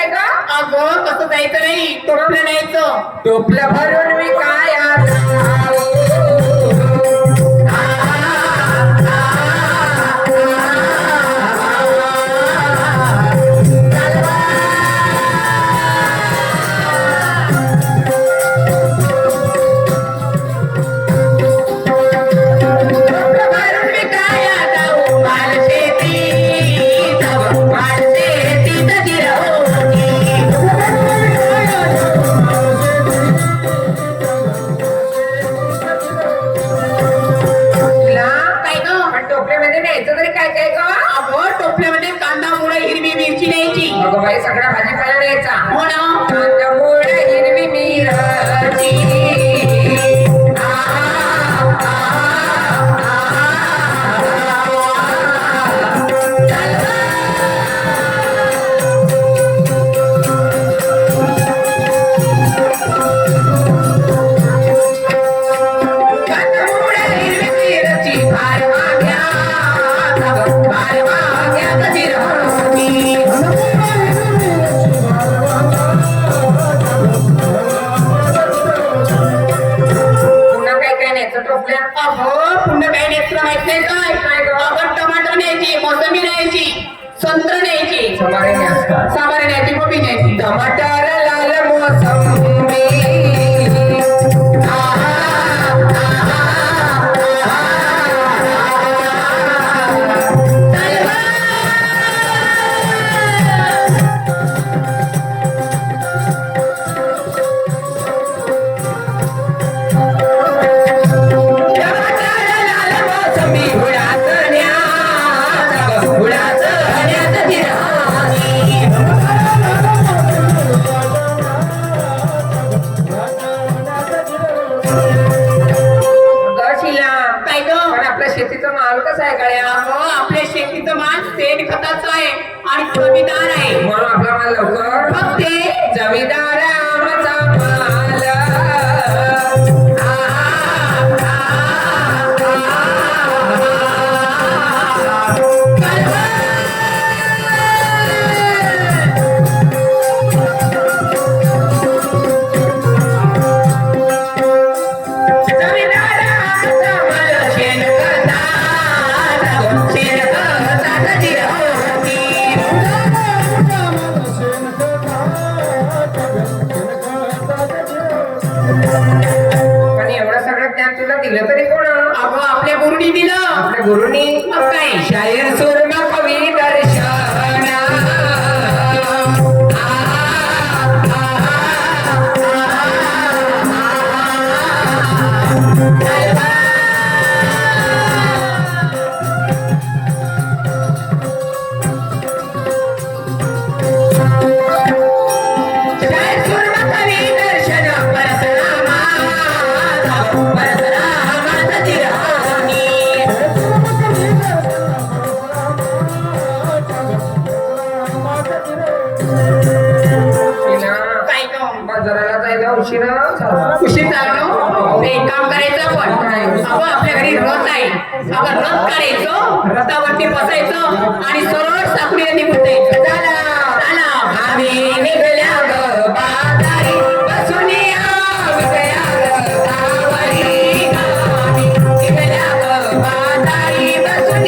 काय का? अगं कसं जायचं नाही, टोपलं न्यायचं. टोपलं भरून मी काय सगळा भाजीपाला न्यायचा. हो ना. कांदा हिरवी मिरची मोसंबी न्यायची, संत्र न्यायची, सामारे न्यायची, गोबी न्यायची, टमाटर लाल मोसंबी शेतीचं माल कसं आहे गळ्या? आपल्या शेतीचं माल शेण खताचं आहे आणि जमीदार आहे म्हणून आपला माल लवकर फक्त जमीदार आमचा माल पण एवढं सगळं ज्ञान तुला दिलं तरी कोण? अगं आपल्या गुरुनी दिलं. आपल्या गुरुनी काय शायर सुरमा कवी दर्शन उशीर झालो. एक काम करायचं पण आपल्या घरी रथ आहे. आपण रथ काढायचं, रथावरती बसायचं आणि सरळ साखळीला निघून जायचं. झाला आम्ही निघल्या ग बाजारी बसून निघल्या ग बाजारी बसून